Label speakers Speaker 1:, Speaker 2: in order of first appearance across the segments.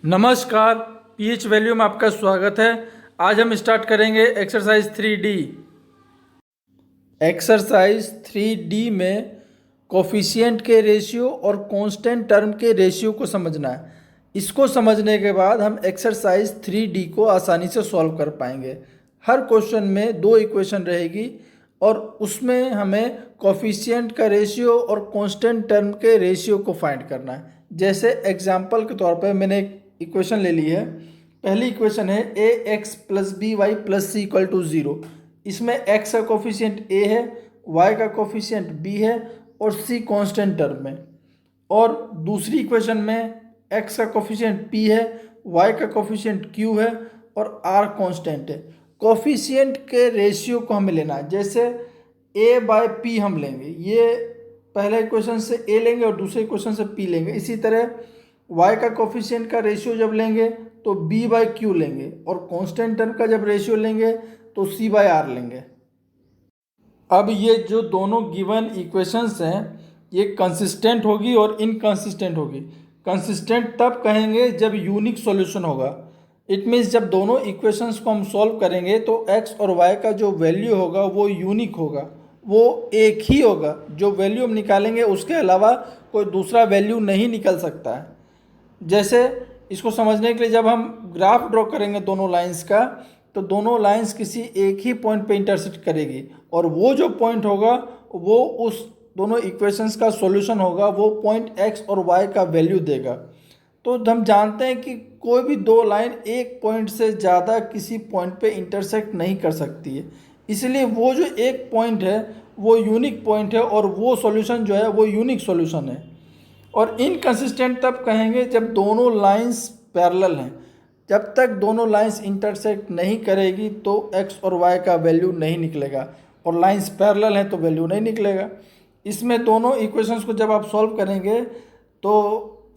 Speaker 1: नमस्कार, pH value में आपका स्वागत है। आज हम स्टार्ट करेंगे एक्सरसाइज 3D। एक्सरसाइज 3D में कोफिशिएंट के रेशियो और कांस्टेंट टर्म के रेशियो को समझना है। इसको समझने के बाद हम एक्सरसाइज 3D को आसानी से सॉल्व कर पाएंगे। हर क्वेश्चन में दो इक्वेशन रहेगी और उसमें हमें कोफिशिएंट का रेशियो और कांस्टेंट टर्म के रेशियो को फाइंड करना है। जैसे एग्जांपल के तौर पर मैंने एक इक्वेशन ले ली है। पहली इक्वेशन है a x plus b y plus c equal to 0। इसमें x का कोफिशिएंट a है, y का कोफिशिएंट b है और c कांस्टेंट टर्म है। और दूसरी इक्वेशन में x का कोफिशिएंट p है, y का कोफिशिएंट q है और r कांस्टेंट है। कोफिशिएंट के रेशियो को हमें लेना है। जैसे a बाय p हम लेंगे, ये पहले इक्वेशन से a लेंगे और दूसरे इक्वेशन से p लेंगे। इसी तरह y का कोफिशिएंट का रेशियो जब लेंगे तो b बाय q लेंगे और कांस्टेंट टर्म का जब रेशियो लेंगे तो c बाय r लेंगे। अब ये जो दोनों गिवन इक्वेशंस हैं ये कंसिस्टेंट होगी और इनकंसिस्टेंट होगी। कंसिस्टेंट तब कहेंगे जब यूनिक सॉल्यूशन होगा। इट मीन्स जब दोनों इक्वेशंस को हम सॉल्व करेंगे तो x और y का जो वैल्यू होगा वो यूनिक होगा, वो एक ही होगा। जो वैल्यू हम निकालेंगे उसके अलावा कोई दूसरा वैल्यू नहीं निकल सकता है। जैसे इसको समझने के लिए जब हम ग्राफ ड्रॉ करेंगे दोनों लाइंस का, तो दोनों लाइंस किसी एक ही पॉइंट पे इंटरसेक्ट करेगी और वो जो पॉइंट होगा वो उस दोनों इक्वेशंस का सॉल्यूशन होगा। वो पॉइंट x और y का वैल्यू देगा। तो हम जानते हैं कि कोई भी दो लाइन एक पॉइंट से ज़्यादा किसी पॉइंट पे इंटरसेक्ट नहीं कर सकती है, इसलिए वो जो एक पॉइंट है वो यूनिक पॉइंट है और वो सॉल्यूशन जो है वो यूनिक सॉल्यूशन है। और इनकंसिस्टेंट तब कहेंगे जब दोनों लाइंस पैरेलल हैं। जब तक दोनों लाइंस इंटरसेक्ट नहीं करेगी तो x और y का वैल्यू नहीं निकलेगा, और लाइंस पैरेलल हैं तो वैल्यू नहीं निकलेगा। इसमें दोनों इक्वेशंस को जब आप सॉल्व करेंगे तो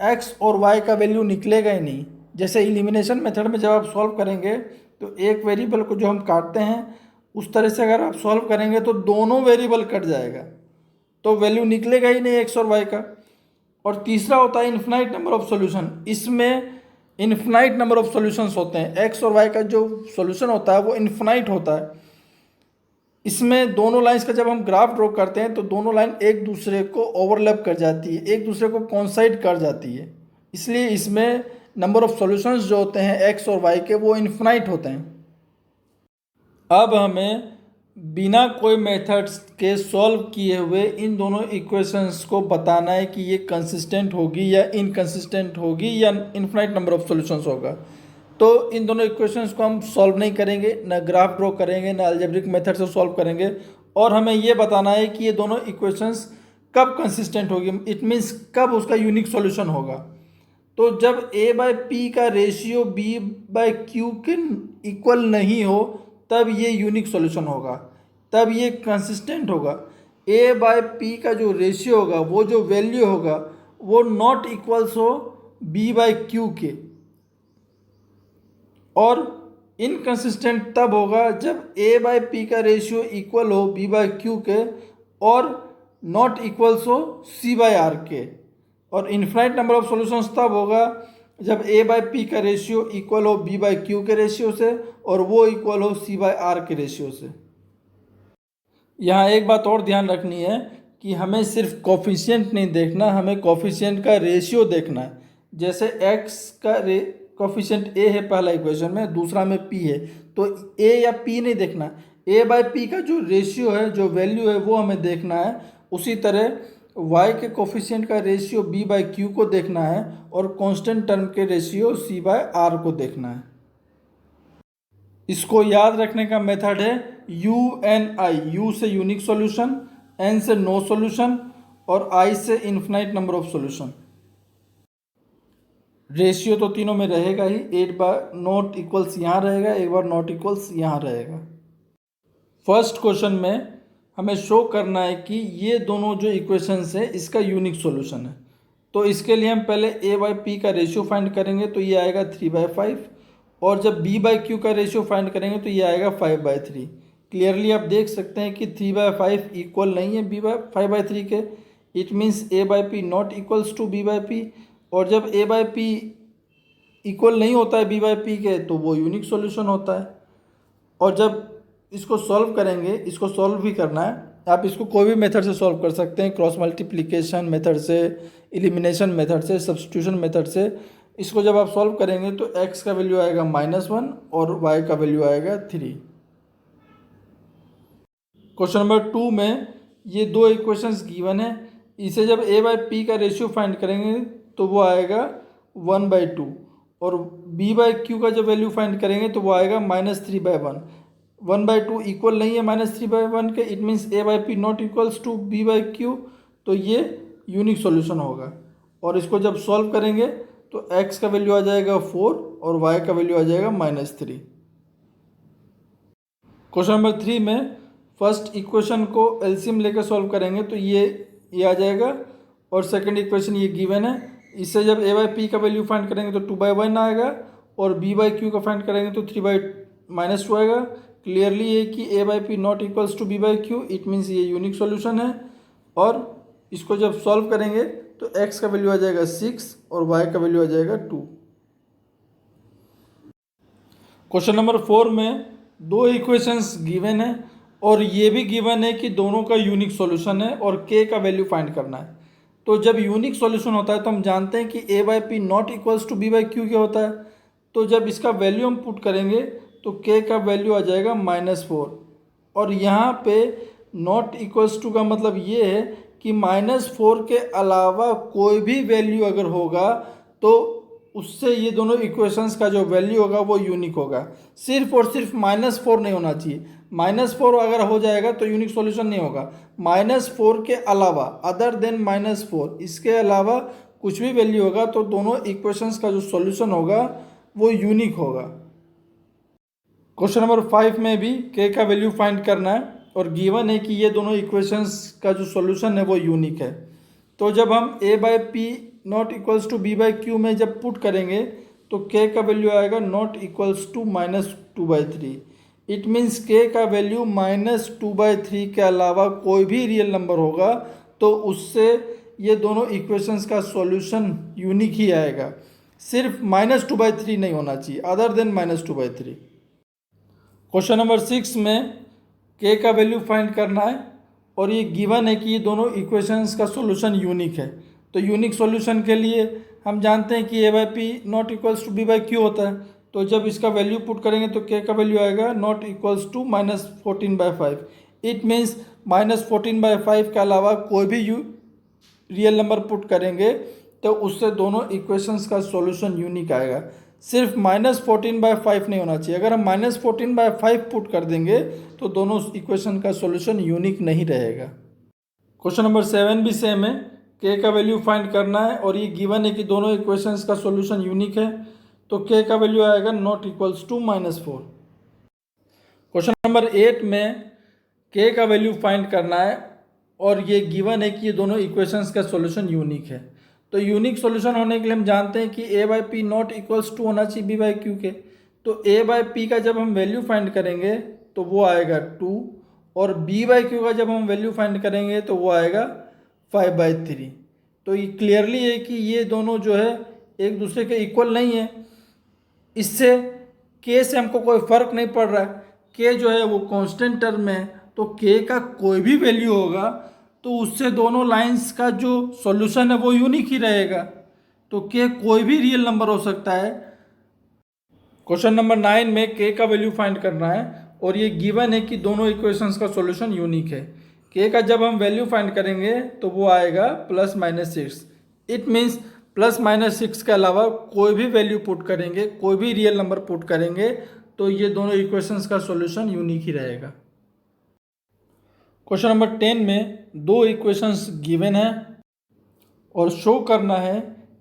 Speaker 1: x और y का वैल्यू निकलेगा ही नहीं। जैसे एलिमिनेशन मेथड में जब आप सॉल्व करेंगे तो एक वेरिएबल को जो हम काटते हैं उस तरह से अगर आप सॉल्व करेंगे तो दोनों वेरिएबल कट जाएगा, तो वैल्यू निकलेगा ही नहीं x और y का। और तीसरा होता है इन्फिनाइट नंबर ऑफ सॉल्यूशन। इसमें इन्फिनाइट नंबर ऑफ सॉल्यूशंस होते हैं। एक्स और वाई का जो सॉल्यूशन होता है वो इन्फिनाइट होता है। इसमें दोनों लाइंस का जब हम ग्राफ ड्रॉ करते हैं तो दोनों लाइन एक दूसरे को ओवरलैप कर जाती है, एक दूसरे को कोइंसाइड कर जाती है। इसलिए इसमें नंबर ऑफ सॉल्यूशंस जो होते हैं एक्स और वाई के वो इन्फिनाइट होते हैं। अब हमें बिना कोई मेथड्स के सॉल्व किए हुए इन दोनों इक्वेशंस को बताना है कि ये कंसिस्टेंट होगी या इनकंसिस्टेंट होगी या इन्फिनाइट नंबर ऑफ सॉल्यूशंस होगा। तो इन दोनों इक्वेशंस को हम सॉल्व नहीं करेंगे, ना ग्राफ ड्रॉ करेंगे, ना अलजेब्रिक मेथड से सॉल्व करेंगे, और हमें ये बताना है कि ये दोनों इक्वेशंस कब कंसिस्टेंट होगी। इट मीन्स कब उसका यूनिक सॉल्यूशन होगा। तो जब a बाय पी का रेशियो b बाय क्यू के इक्वल नहीं हो तब ये यूनिक सॉल्यूशन होगा, तब ये कंसिस्टेंट होगा। a बाय पी का जो रेशियो होगा, वो जो वैल्यू होगा, वो नॉट इक्वल्स हो b बाय क्यू के। और इनकंसिस्टेंट तब होगा जब a बाय पी का रेशियो इक्वल हो b बाय क्यू के और नॉट इक्वल्स हो c बाय आर के। और इन्फिनाइट नंबर ऑफ सॉल्यूशंस तब होगा जब a बाय पी का रेशियो इक्वल हो b बाय क्यू के रेशियो से और वो इक्वल हो c बाय आर के रेशियो से। यहाँ एक बात और ध्यान रखनी है कि हमें सिर्फ कोफिशिएंट नहीं देखना, हमें कोफिशिएंट का रेशियो देखना है। जैसे x का कोफिशिएंट a है पहला इक्वेशन में, दूसरा में p है, तो a या p नहीं देखना, a बाय p का जो रेशियो है, जो वैल्यू है, वो हमें देखना है। उसी तरह y के कोफिशिएंट का रेशियो b बाय क्यू को देखना है और कांस्टेंट टर्म के रेशियो c बाय आर को देखना है। इसको याद रखने का मेथड है UNI। U से यूनिक सॉल्यूशन, N से नो सॉल्यूशन और I से infinite number of solution. Ratio तो तीनों में रहेगा ही, एक बार नॉट इक्वल्स यहाँ रहेगा, एक बार नॉट इक्वल्स यहाँ रहेगा। फर्स्ट क्वेश्चन में हमें शो करना है कि ये दोनों जो इक्वेशंस है इसका यूनिक सॉल्यूशन है। तो इसके लिए हम पहले a बाय पी का रेशियो फाइंड करेंगे, तो ये आएगा 3/5, और जब b बाय क्यू का रेशियो फाइंड करेंगे तो ये आएगा 5/3। क्लियरली आप देख सकते हैं कि 3/5 इक्वल नहीं है b/5/3 के। It means a by P not equals to b by P. और जब a बाय पी इक्वल नहीं होता है बी बाई पी के तो वो यूनिक सॉल्यूशन होता है। और जब इसको सॉल्व करेंगे, इसको सॉल्व भी करना है, आप इसको कोई भी मेथड से सॉल्व कर सकते हैं, क्रॉस मल्टीप्लिकेशन मेथड से, एलिमिनेशन मेथड से, सब्स्टिट्यूशन मेथड से। इसको जब आप सॉल्व करेंगे तो x का वैल्यू आएगा -1 और y का वैल्यू आएगा 3। क्वेश्चन नंबर 2 में ये दो इक्वेशंस गिवन है, इसे जब a बाई पी का रेशियो फाइंड करेंगे तो वो आएगा 1/2 और b बाई क्यू का जब वैल्यू फाइंड करेंगे तो वो आएगा -3/1। 1/2 इक्वल नहीं है -3/1 के, it means a by P not equals to b by Q, तो ये यूनिक सॉल्यूशन होगा। और इसको जब सॉल्व करेंगे तो x का वैल्यू आ जाएगा 4 और y का वैल्यू आ जाएगा -3। क्वेश्चन नंबर 3 में फर्स्ट इक्वेशन को एलसीएम लेकर सॉल्व करेंगे तो ये आ जाएगा और सेकंड इक्वेशन ये गिवन है, इससे जब a बाई पी का वैल्यू फाइंड करेंगे तो 2/1 आएगा और b बाई क्यू का फाइंड करेंगे तो 3/-2 आएगा। क्लियरली ये कि a by P not equals to b by Q, it means ये यूनिक सॉल्यूशन है। और इसको जब सॉल्व करेंगे तो x का वैल्यू आ जाएगा 6 और y का वैल्यू आ जाएगा 2। क्वेश्चन नंबर 4 में दो इक्वेशंस गिवन है और ये भी गिवन है कि दोनों का यूनिक सॉल्यूशन है और k का वैल्यू फाइंड करना है। तो जब यूनिक सॉल्यूशन होता है तो हम जानते हैं कि a by P not equals to b by Q क्या होता है। तो जब इसका वैल्यू हम पुट करेंगे तो k का वैल्यू आ जाएगा -4 और यहाँ पे नॉट इक्वल्स टू का मतलब ये है कि -4 के अलावा कोई भी वैल्यू अगर होगा तो उससे ये दोनों इक्वेशंस का जो वैल्यू होगा वो यूनिक होगा। सिर्फ और सिर्फ -4 नहीं होना चाहिए, -4 अगर हो जाएगा तो यूनिक सॉल्यूशन नहीं होगा। -4 के अलावा, अदर देन -4, इसके अलावा कुछ भी वैल्यू होगा तो दोनों इक्वेशंस का जो सॉल्यूशन होगा वो यूनिक होगा। क्वेश्चन नंबर 5 में भी k का वैल्यू फाइंड करना है और गिवन है कि ये दोनों इक्वेशंस का जो सॉल्यूशन है वो यूनिक है। तो जब हम a by P not equals to b by Q में जब पुट करेंगे तो k का वैल्यू आएगा not equals to -2/3। It means k का वैल्यू -2/3 के अलावा कोई भी रियल नंबर होगा तो उससे ये दोनों इक्वेशंस का सॉल्यूशन यूनिक ही आएगा। सिर्फ -2/3 नहीं होना चाहिए, अदर देन -2/3। क्वेश्चन नंबर 6 में k का वैल्यू फाइंड करना है और ये गिवन है कि ये दोनों इक्वेशंस का सॉल्यूशन यूनिक है। तो यूनिक सॉल्यूशन के लिए हम जानते हैं कि a by P not equals to b by Q होता है। तो जब इसका वैल्यू पुट करेंगे तो k का वैल्यू आएगा not equals to -14/5। It means -14/5 के अलावा कोई भी रियल नंबर पुट करेंगे तो उससे दोनों इक्वेशंस का सॉल्यूशन यूनिक आएगा। सिर्फ -14/5 नहीं होना चाहिए, अगर हम -14/5 पुट कर देंगे तो दोनों इक्वेशन का सॉल्यूशन यूनिक नहीं रहेगा। क्वेश्चन नंबर 7 भी सेम है, k का वैल्यू फाइंड करना है और ये गिवन है कि दोनों इक्वेशंस का सॉल्यूशन यूनिक है। तो k का वैल्यू आएगा not equals to -4। Question number 8 में k का वैल्यू फाइंड करना है और ये गिवन है कि ये दोनों इक्वेशंस का सॉल्यूशन यूनिक है। तो यूनिक सॉल्यूशन होने के लिए हम जानते हैं कि a by P not equals to होना चाहिए b बाई क्यू के। तो a बाई पी का जब हम वैल्यू फाइंड करेंगे तो वो आएगा 2 और b बाई क्यू का जब हम वैल्यू फाइंड करेंगे तो वो आएगा 5/3। तो ये क्लियरली है कि ये दोनों जो है एक दूसरे के इक्वल नहीं है। इससे k से हमको कोई फ़र्क नहीं पड़ रहा है, k जो है वो कांस्टेंट टर्म है, तो k का कोई भी वैल्यू होगा तो उससे दोनों लाइंस का जो सॉल्यूशन है वो यूनिक ही रहेगा। तो k कोई भी रियल नंबर हो सकता है। क्वेश्चन नंबर 9 में k का वैल्यू फाइंड करना है और ये गिवन है कि दोनों इक्वेशंस का सॉल्यूशन यूनिक है। k का जब हम वैल्यू फाइंड करेंगे तो वो आएगा +-6। इट मीन्स +-6 के अलावा कोई भी वैल्यू पुट करेंगे, कोई भी रियल नंबर पुट करेंगे तो ये दोनों इक्वेशंस का सॉल्यूशन यूनिक ही रहेगा। क्वेश्चन नंबर 10 में दो इक्वेशंस गिवन है और शो करना है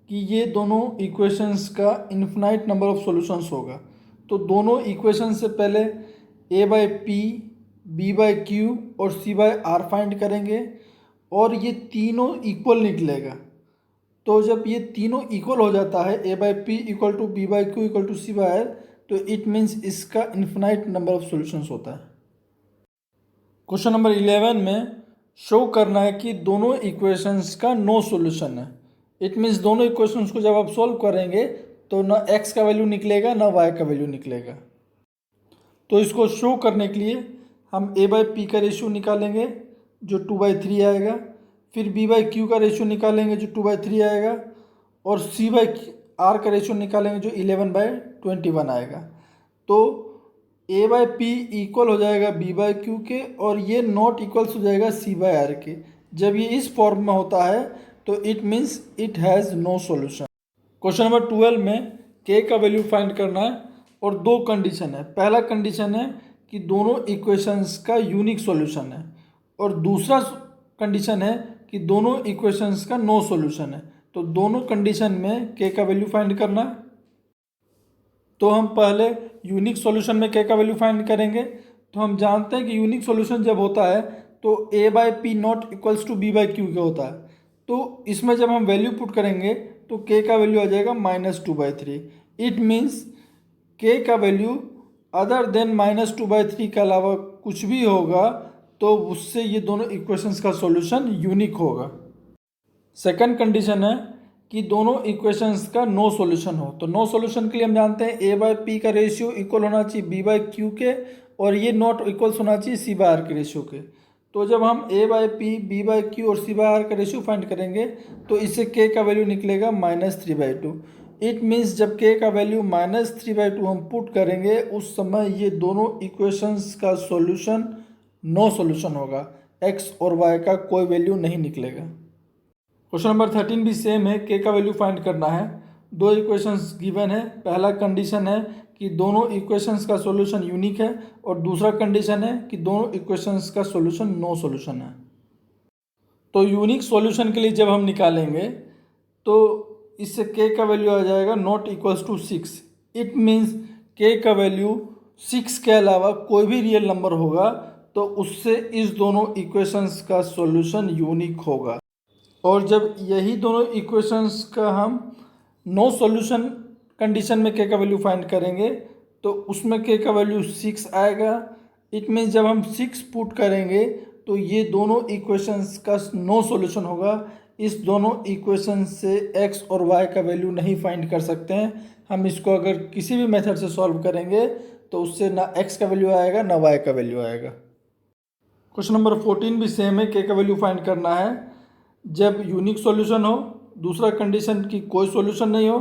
Speaker 1: कि ये दोनों इक्वेशंस का इन्फिनाइट नंबर ऑफ सॉल्यूशंस होगा। तो दोनों इक्वेशन से पहले a by P, b by Q और c बाई आर फाइंड करेंगे और ये तीनों इक्वल निकलेगा। तो जब ये तीनों इक्वल हो जाता है, a by P equal to b by Q equal to c by R, तो इट मीन्स इसका इन्फिनाइट नंबर ऑफ सॉल्यूशंस होता है। क्वेश्चन नंबर 11 में शो करना है कि दोनों इक्वेशंस का नो सॉल्यूशन है। इट मीन्स दोनों इक्वेशंस को जब आप सॉल्व करेंगे तो ना x का वैल्यू निकलेगा ना y का वैल्यू निकलेगा। तो इसको शो करने के लिए हम a बाई पी का रेशियो निकालेंगे जो 2/3 आएगा, फिर b बाई क्यू का रेशियो निकालेंगे जो 2/3 आएगा, और c बाई आर का रेशियो निकालेंगे जो 11/21 आएगा। तो a बाई पी इक्वल हो जाएगा b बाई क्यू के, और ये नॉट इक्वल्स हो जाएगा c बाई आर के। जब ये इस फॉर्म में होता है तो it means it has no solution. Question number 12 में k का वैल्यू फाइंड करना है और दो कंडीशन है। पहला कंडीशन है कि दोनों इक्वेशंस का यूनिक सॉल्यूशन है, और दूसरा कंडीशन है कि दोनों इक्वेशंस का नो सॉल्यूशन है। तो दोनों कंडीशन में k का वैल्यू फाइंड करना है। तो हम पहले यूनिक सॉल्यूशन में k का वैल्यू फाइंड करेंगे। तो हम जानते हैं कि यूनिक सॉल्यूशन जब होता है तो a by P not equals to b by Q का होता है। तो इसमें जब हम वैल्यू पुट करेंगे तो k का वैल्यू आ जाएगा -2/3। इट मीन्स k का वैल्यू अदर देन -2/3 के अलावा कुछ भी होगा तो उससे ये दोनों इक्वेशंस का सॉल्यूशन यूनिक होगा। सेकंड कंडीशन है कि दोनों इक्वेशंस का नो सॉल्यूशन हो। तो नो सॉल्यूशन के लिए हम जानते हैं a बाई पी का रेशियो इक्वल होना चाहिए b बाई क्यू के, और ये नॉट इक्वल्स होना चाहिए c बाई आर के रेशियो के। तो जब हम a by P b by Q और c बाई आर का रेशियो फाइंड करेंगे तो इससे k का वैल्यू निकलेगा -3/2। इट मीन्स जब k का वैल्यू -3/2 हम पुट करेंगे उस समय ये दोनों इक्वेशंस का सॉल्यूशन नो सॉल्यूशन होगा, x और y का कोई वैल्यू नहीं निकलेगा। क्वेश्चन नंबर 13 भी सेम है, k का वैल्यू फाइंड करना है। दो इक्वेशंस गिवन है। पहला कंडीशन है कि दोनों इक्वेशंस का सॉल्यूशन यूनिक है, और दूसरा कंडीशन है कि दोनों इक्वेशंस का सॉल्यूशन नो सॉल्यूशन है। तो यूनिक सॉल्यूशन के लिए जब हम निकालेंगे तो इससे k का वैल्यू आ जाएगा not equals to 6। It means k का वैल्यू 6 के अलावा कोई भी रियल नंबर होगा तो उससे इस दोनों इक्वेशंस का सॉल्यूशन यूनिक होगा। और जब यही दोनों इक्वेशंस का हम नो सॉल्यूशन कंडीशन में k का वैल्यू फाइंड करेंगे तो उसमें k का वैल्यू 6 आएगा। इट मीन्स जब हम 6 पुट करेंगे तो ये दोनों इक्वेशंस का नो सॉल्यूशन होगा। इस दोनों इक्वेशन से x और y का वैल्यू नहीं फाइंड कर सकते हैं। हम इसको अगर किसी भी मेथड से सॉल्व करेंगे तो उससे ना x का वैल्यू आएगा ना y का वैल्यू आएगा। क्वेश्चन नंबर 14 भी सेम है, k का वैल्यू फाइंड करना है जब यूनिक सॉल्यूशन हो, दूसरा कंडीशन की कोई सॉल्यूशन नहीं हो,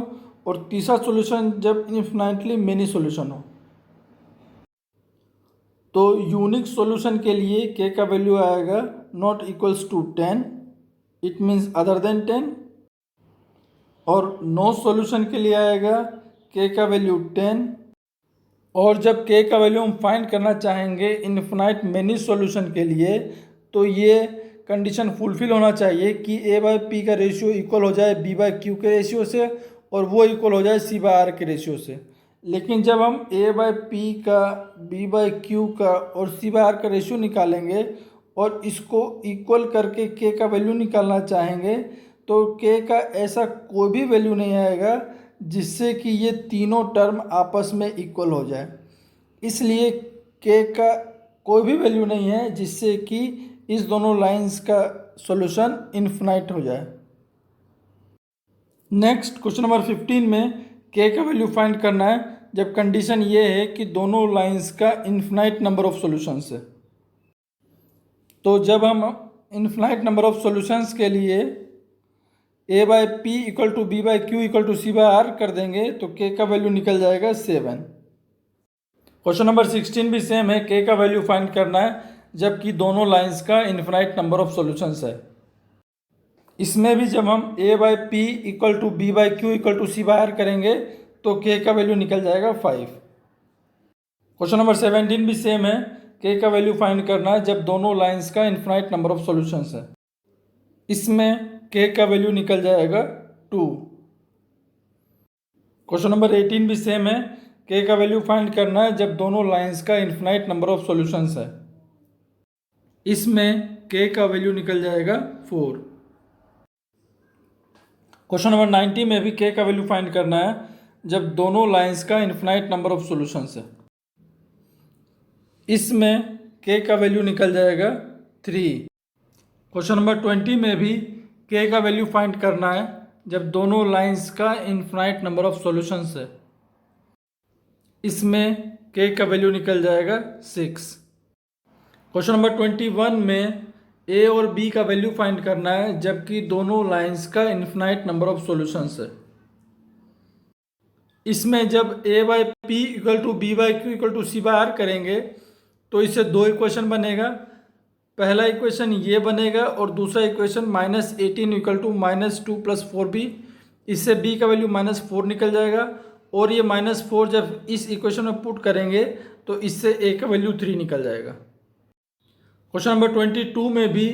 Speaker 1: और तीसरा सॉल्यूशन जब इन्फिनाइटली मेनी सॉल्यूशन हो। तो यूनिक सॉल्यूशन के लिए k का वैल्यू आएगा not equals to 10, it means other than 10, और नो सॉल्यूशन के लिए आएगा k का वैल्यू 10। और जब k का वैल्यू हम फाइंड करना चाहेंगे इन्फिनाइट मेनी सॉल्यूशन के लिए तो ये कंडीशन फुलफिल होना चाहिए कि a बाई पी का रेशियो इक्वल हो जाए b बाई क्यू के रेशियो से, और वो इक्वल हो जाए c बाई आर के रेशियो से। लेकिन जब हम a बाई पी का b बाई क्यू का और c बाई आर का रेशियो निकालेंगे और इसको इक्वल करके k का वैल्यू निकालना चाहेंगे तो k का ऐसा कोई भी वैल्यू नहीं आएगा जिससे कि ये तीनों टर्म आपस में इक्वल हो जाए। इसलिए k का कोई भी वैल्यू नहीं है जिससे कि इस दोनों लाइंस का सॉल्यूशन इन्फिनाइट हो जाए। नेक्स्ट क्वेश्चन नंबर 15 में k का वैल्यू फाइंड करना है जब कंडीशन ये है कि दोनों लाइंस का इन्फिनाइट नंबर ऑफ सॉल्यूशंस है। तो जब हम इन्फिनाइट नंबर ऑफ सॉल्यूशंस के लिए a by P equal to b by Q equal to c by R कर देंगे तो k का वैल्यू निकल जाएगा 7। क्वेश्चन नंबर 16 भी सेम है, k का वैल्यू फाइंड करना है जबकि दोनों लाइंस का इन्फिनाइट नंबर ऑफ सॉल्यूशंस है। इसमें भी जब हम a by P equal to b by Q equal to c by R करेंगे तो k का वैल्यू निकल जाएगा 5। क्वेश्चन नंबर 17 भी सेम है, k का वैल्यू फाइंड करना है जब दोनों लाइंस का इन्फिनाइट नंबर ऑफ सॉल्यूशंस है। इसमें k का वैल्यू निकल जाएगा 2। क्वेश्चन नंबर 18 भी सेम है, k का वैल्यू फाइंड करना है जब दोनों लाइंस का इन्फिनाइट नंबर ऑफ सॉल्यूशंस है। इसमें k का वैल्यू निकल जाएगा 4। क्वेश्चन नंबर 90 में भी k का वैल्यू फाइंड करना है जब दोनों लाइंस का इन्फिनाइट नंबर ऑफ सॉल्यूशंस है। इसमें k का वैल्यू निकल जाएगा 3। क्वेश्चन नंबर 20 में भी k का वैल्यू फाइंड करना है जब दोनों लाइंस का इन्फिनाइट नंबर ऑफ सॉल्यूशंस है। इसमें k का वैल्यू निकल जाएगा 6। क्वेश्चन नंबर 21 में a और b का वैल्यू फाइंड करना है जबकि दोनों लाइंस का इन्फिनाइट नंबर ऑफ सॉल्यूशंस है। इसमें जब a by P equal to B by Q equal to C by R करेंगे तो इससे दो इक्वेशन बनेगा। पहला इक्वेशन ये बनेगा और दूसरा इक्वेशन -18 इक्वल टू -2 + 4b। इससे b का वैल्यू -4 निकल जाएगा और ये -4 जब इस इक्वेशन में पुट करेंगे तो इससे a का वैल्यू 3 निकल जाएगा। क्वेश्चन नंबर 22 में भी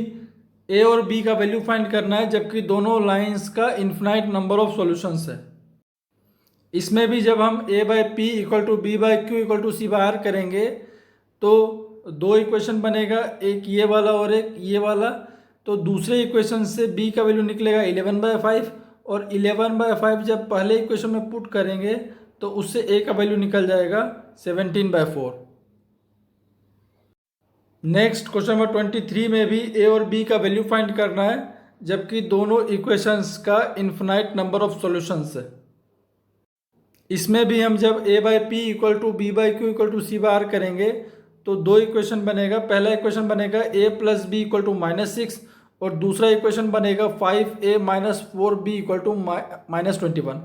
Speaker 1: a और b का वैल्यू फाइंड करना है जबकि दोनों लाइंस का इन्फिनाइट नंबर ऑफ सॉल्यूशंस है। इसमें भी जब हम a by P equal to B by Q equal to C by R करेंगे तो दो इक्वेशन बनेगा, एक ये वाला और एक ये वाला। तो दूसरे इक्वेशन से b का वैल्यू निकलेगा 11/5 और 11/5 जब पहले इक्वेशन में पुट करेंगे तो उससे a का वैल्यू निकल जाएगा 17/4। नेक्स्ट क्वेश्चन नंबर 23 में भी a और b का वैल्यू फाइंड करना है जबकि दोनों इक्वेशंस का इन्फिनाइट नंबर ऑफ सॉल्यूशंस है। इसमें भी हम जब a by P equal to B by Q equal to C by R करेंगे तो दो इक्वेशन बनेगा। पहला इक्वेशन बनेगा a plus B equal to -6 और दूसरा इक्वेशन बनेगा 5a minus 4b equal to -21।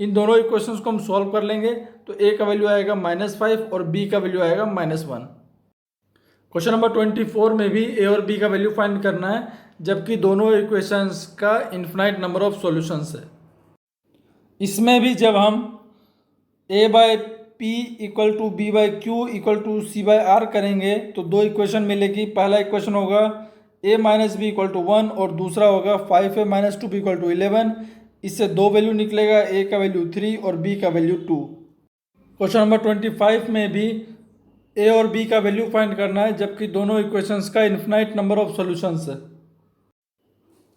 Speaker 1: इन दोनों इक्वेशंस को हम सॉल्व कर लेंगे तो a का वैल्यू आएगा -5 और b का वैल्यू आएगा -1। क्वेश्चन नंबर 24 में भी a और b का वैल्यू फाइंड करना है जबकि दोनों इक्वेशंस का इन्फिनाइट नंबर ऑफ सॉल्यूशंस है। इसमें भी जब हम a by P equal to B by Q equal to C by R करेंगे तो दो इक्वेशन मिलेगी। पहला इक्वेशन होगा a minus B equal to 1 और दूसरा होगा 5a minus 2b equal to 11। इससे दो वैल्यू निकलेगा, a का वैल्यू 3 और b का वैल्यू 2। क्वेश्चन नंबर 25 में भी a और b का वैल्यू फाइंड करना है जबकि दोनों इक्वेशंस का इन्फिनाइट नंबर ऑफ सॉल्यूशंस है।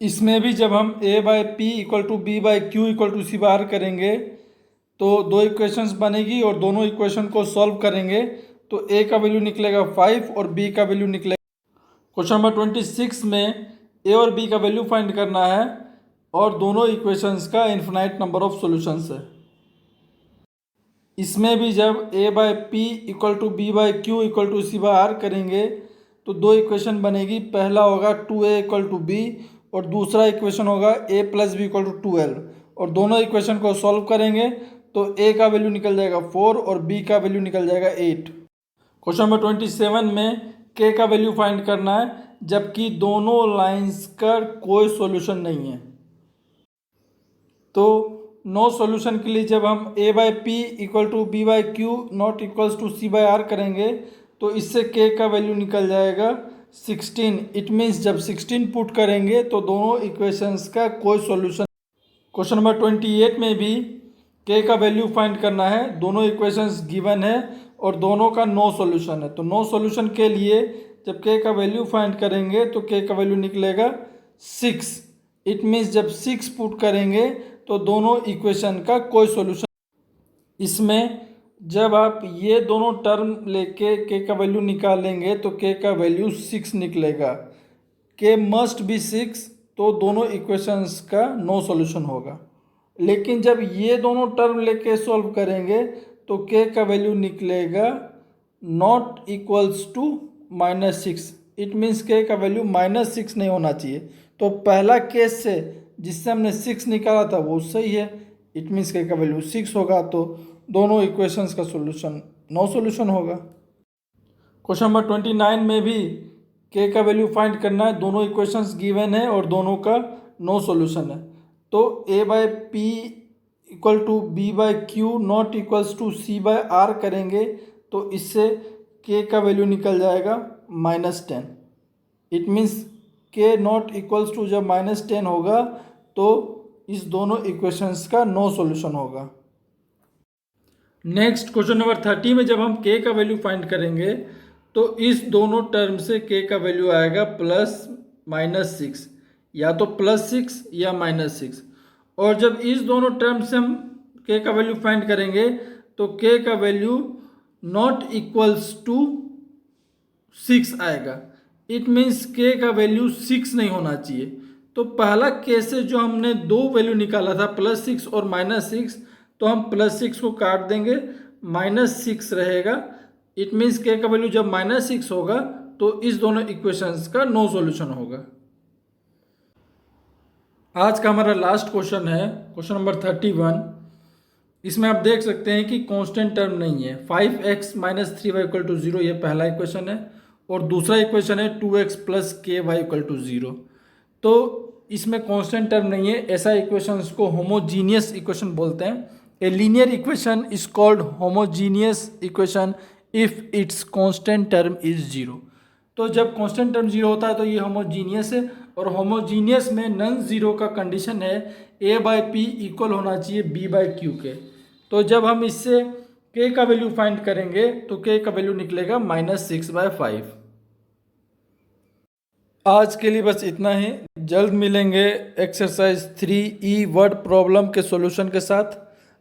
Speaker 1: इसमें भी जब हम a by P equal to B by Q equal to C by R करेंगे तो दो इक्वेशंस बनेगी और दोनों इक्वेशन को सॉल्व करेंगे तो a का वैल्यू निकलेगा 5 और b का वैल्यू निकलेगा। क्वेश्चन नंबर 26 में a और b का वैल्यू फाइंड करना है और दोनों इक्वेशंस का इन्फिनाइट नंबर ऑफ सॉल्यूशंस है। इसमें भी जब a by P equal to B by Q equal to C by R करेंगे तो दो इक्वेशन बनेगी। पहला होगा 2a इक्वल टू बी और दूसरा इक्वेशन होगा a plus B equal to 12 और दोनों इक्वेशन को सॉल्व करेंगे तो a का वैल्यू निकल जाएगा 4 और b का वैल्यू निकल जाएगा 8। क्वेश्चन नंबर 27 में k का वैल्यू फाइंड करना है जबकि दोनों लाइंस का कोई सॉल्यूशन नहीं है। तो नो सॉल्यूशन के लिए जब हम a by P equal to B by Q not equals to C by R करेंगे तो इससे k का वैल्यू निकल जाएगा 16। इट मीन्स जब 16 पुट करेंगे तो दोनों इक्वेशंस का कोई सॉल्यूशन। क्वेश्चन नंबर 28 में भी k का वैल्यू फाइंड करना है। दोनों इक्वेशंस गिवन है और दोनों का नो सॉल्यूशन है। तो नो सॉल्यूशन के लिए जब k का वैल्यू फाइंड करेंगे तो k का वैल्यू निकलेगा 6। इट मीन्स जब 6 पुट करेंगे तो दोनों इक्वेशन का कोई सॉल्यूशन। इसमें जब आप ये दोनों टर्म लेके k का वैल्यू निकालेंगे तो k का वैल्यू 6 निकलेगा। k मस्ट बी 6 तो दोनों इक्वेशंस का नो सॉल्यूशन होगा। लेकिन जब ये दोनों टर्म लेके सॉल्व करेंगे तो k का वैल्यू निकलेगा not equals to -6। It means k का वैल्यू -6 नहीं होना चाहिए। तो पहला केस से जिससे हमने 6 निकाला था वो सही है। इट मीन्स k का वैल्यू 6 होगा तो दोनों इक्वेशंस का सॉल्यूशन नो सॉल्यूशन होगा। क्वेश्चन नंबर 29 में भी k का वैल्यू फाइंड करना है। दोनों इक्वेशंस गिवन है और दोनों का नो सॉल्यूशन है। तो a by P equal to B by Q not equals to C by R करेंगे तो इससे k का वैल्यू निकल जाएगा -10। It means k not equals to जब -10 होगा तो इस दोनों इक्वेशंस का नो सॉल्यूशन होगा। नेक्स्ट क्वेश्चन नंबर 30 में जब हम k का वैल्यू फाइंड करेंगे तो इस दोनों टर्म से k का वैल्यू आएगा +-6, या तो +6 या -6। और जब इस दोनों टर्म से हम k का वैल्यू फाइंड करेंगे तो k का वैल्यू नॉट इक्वल्स टू 6 आएगा। इट मीन्स k का वैल्यू 6 नहीं होना चाहिए। तो पहला केस है जो हमने दो वैल्यू निकाला था +6 और -6, तो हम +6 को काट देंगे, -6 रहेगा। इट मीन्स के का वैल्यू जब -6 होगा तो इस दोनों इक्वेशंस का नो सॉल्यूशन होगा। आज का हमारा लास्ट क्वेश्चन है क्वेश्चन नंबर 31। इसमें आप देख सकते हैं कि कांस्टेंट टर्म नहीं है। 5x - 3y = 0 ये पहला इक्वेशन है, और दूसरा इक्वेशन है 2x + ky = 0। तो इसमें कांस्टेंट टर्म नहीं है, ऐसा इक्वेशंस को होमोजीनियस इक्वेशन बोलते हैं। A linear equation is called homogeneous equation if it's constant term is 0। तो जब कांस्टेंट टर्म 0 होता है तो ये होमोजीनियस है, और होमोजीनियस में नॉन जीरो का कंडीशन है a/p इक्वल होना चाहिए b/q के। तो जब हम इससे k का वैल्यू फाइंड करेंगे तो k का वैल्यू निकलेगा -6/5। आज के लिए बस इतना ही। जल्द मिलेंगे एक्सरसाइज 3E वर्ड प्रॉब्लम के सॉल्यूशन के साथ।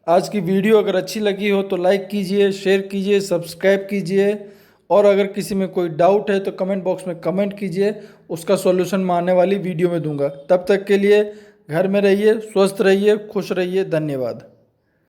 Speaker 1: आज की वीडियो अगर अच्छी लगी हो तो लाइक कीजिए, शेयर कीजिए, सब्सक्राइब कीजिए, और अगर किसी में कोई डाउट है तो कमेंट बॉक्स में कमेंट कीजिए, उसका सॉल्यूशन मैं आने वाली वीडियो में दूंगा। तब तक के लिए घर में रहिए, स्वस्थ रहिए, खुश रहिए। धन्यवाद।